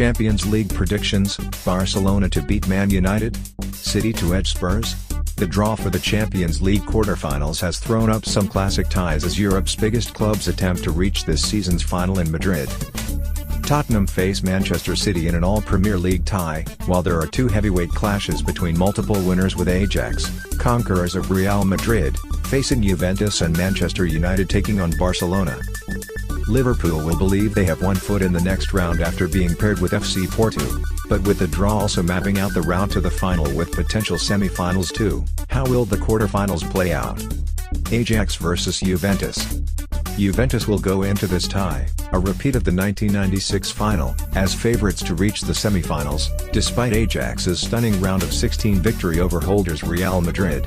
Champions League predictions: Barcelona to beat Man United? City to edge Spurs? The draw for the Champions League quarterfinals has thrown up some classic ties as Europe's biggest clubs attempt to reach this season's final in Madrid. Tottenham face Manchester City in an all-Premier League tie, while there are two heavyweight clashes between multiple winners, with Ajax, conquerors of Real Madrid, facing Juventus and Manchester United taking on Barcelona. Liverpool will believe they have one foot in the next round after being paired with FC Porto, but with the draw also mapping out the route to the final with potential semi-finals too. How will the quarterfinals play out? Ajax vs Juventus. Juventus will go into this tie, a repeat of the 1996 final, as favourites to reach the semi-finals, despite Ajax's stunning round of 16 victory over holders Real Madrid.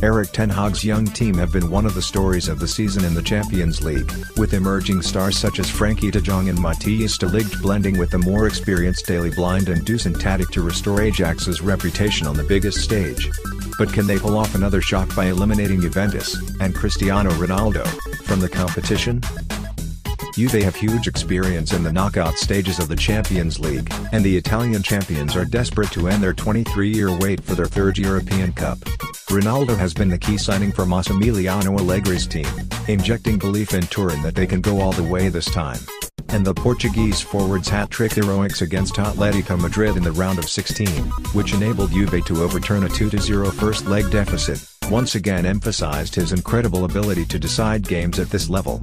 Erik ten Hag's young team have been one of the stories of the season in the Champions League, with emerging stars such as Frenkie de Jong and Matthijs de Ligt blending with the more experienced Daley Blind and Dusan Tadic to restore Ajax's reputation on the biggest stage. But can they pull off another shock by eliminating Juventus and Cristiano Ronaldo from the competition? Juve have huge experience in the knockout stages of the Champions League, and the Italian champions are desperate to end their 23-year wait for their third European Cup. Ronaldo has been the key signing for Massimiliano Allegri's team, injecting belief in Turin that they can go all the way this time. And the Portuguese forwards' hat-trick heroics against Atletico Madrid in the round of 16, which enabled Juve to overturn a 2-0 first-leg deficit, once again emphasized his incredible ability to decide games at this level.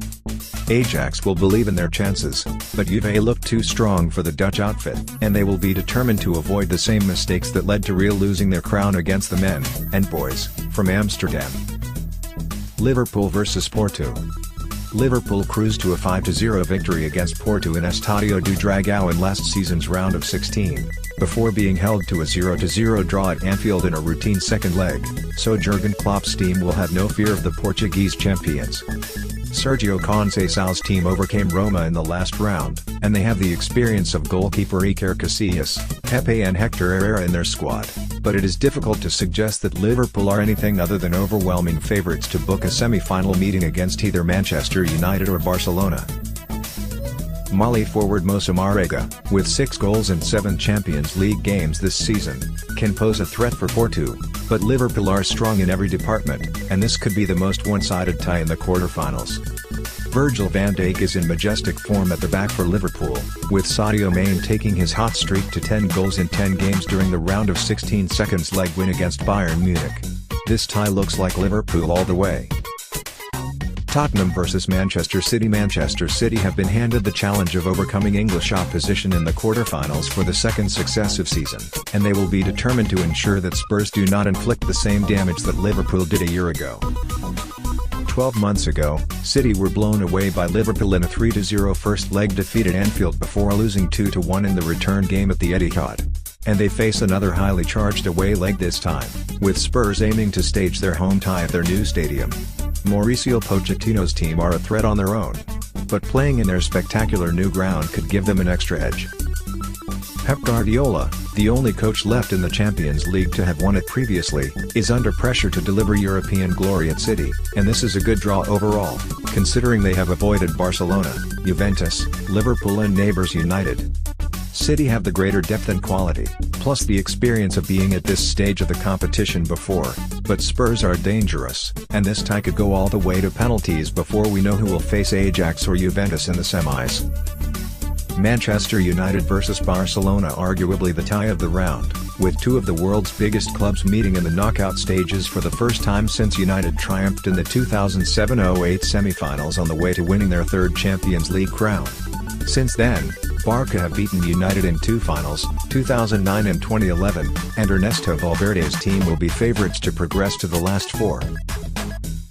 Ajax will believe in their chances, but Juve look too strong for the Dutch outfit, and they will be determined to avoid the same mistakes that led to Real losing their crown against the men and boys from Amsterdam. Liverpool vs Porto. Liverpool cruised to a 5-0 victory against Porto in Estadio do Dragão in last season's round of 16, before being held to a 0-0 draw at Anfield in a routine second leg, so Jurgen Klopp's team will have no fear of the Portuguese champions. Sergio Conceição's team overcame Roma in the last round, and they have the experience of goalkeeper Iker Casillas, Pepe and Hector Herrera in their squad, but it is difficult to suggest that Liverpool are anything other than overwhelming favourites to book a semi-final meeting against either Manchester United or Barcelona. Mali forward Moussa Marega, with 6 goals in 7 Champions League games this season, can pose a threat for Porto, but Liverpool are strong in every department, and this could be the most one-sided tie in the quarterfinals. Virgil van Dijk is in majestic form at the back for Liverpool, with Sadio Mane taking his hot streak to 10 goals in 10 games during the round of 16 seconds leg win against Bayern Munich. This tie looks like Liverpool all the way. Tottenham vs Manchester City. Manchester City have been handed the challenge of overcoming English opposition in the quarterfinals for the second successive season, and they will be determined to ensure that Spurs do not inflict the same damage that Liverpool did a year ago. 12 months ago, City were blown away by Liverpool in a 3-0 first-leg defeat at Anfield before losing 2-1 in the return game at the Etihad. And they face another highly charged away leg this time, with Spurs aiming to stage their home tie at their new stadium. Mauricio Pochettino's team are a threat on their own, but playing in their spectacular new ground could give them an extra edge. Pep Guardiola, the only coach left in the Champions League to have won it previously, is under pressure to deliver European glory at City, and this is a good draw overall, considering they have avoided Barcelona, Juventus, Liverpool and neighbours United. City have the greater depth and quality, plus the experience of being at this stage of the competition before, but Spurs are dangerous, and this tie could go all the way to penalties before we know who will face Ajax or Juventus in the semis. Manchester United vs Barcelona, arguably the tie of the round, with two of the world's biggest clubs meeting in the knockout stages for the first time since United triumphed in the 2007-08 semi-finals on the way to winning their third Champions League crown. Since then, Barca have beaten United in 2 finals, 2009 and 2011, and Ernesto Valverde's team will be favourites to progress to the last 4.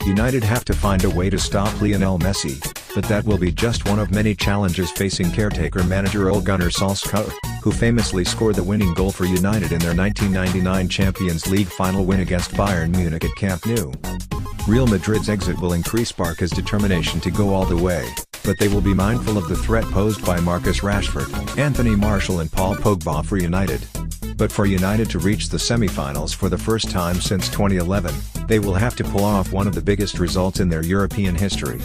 United have to find a way to stop Lionel Messi, but that will be just one of many challenges facing caretaker manager Ole Gunnar Solskjaer, who famously scored the winning goal for United in their 1999 Champions League final win against Bayern Munich at Camp Nou. Real Madrid's exit will increase Barca's determination to go all the way, but they will be mindful of the threat posed by Marcus Rashford, Anthony Martial and Paul Pogba for United. But for United to reach the semi-finals for the first time since 2011, they will have to pull off one of the biggest results in their European history.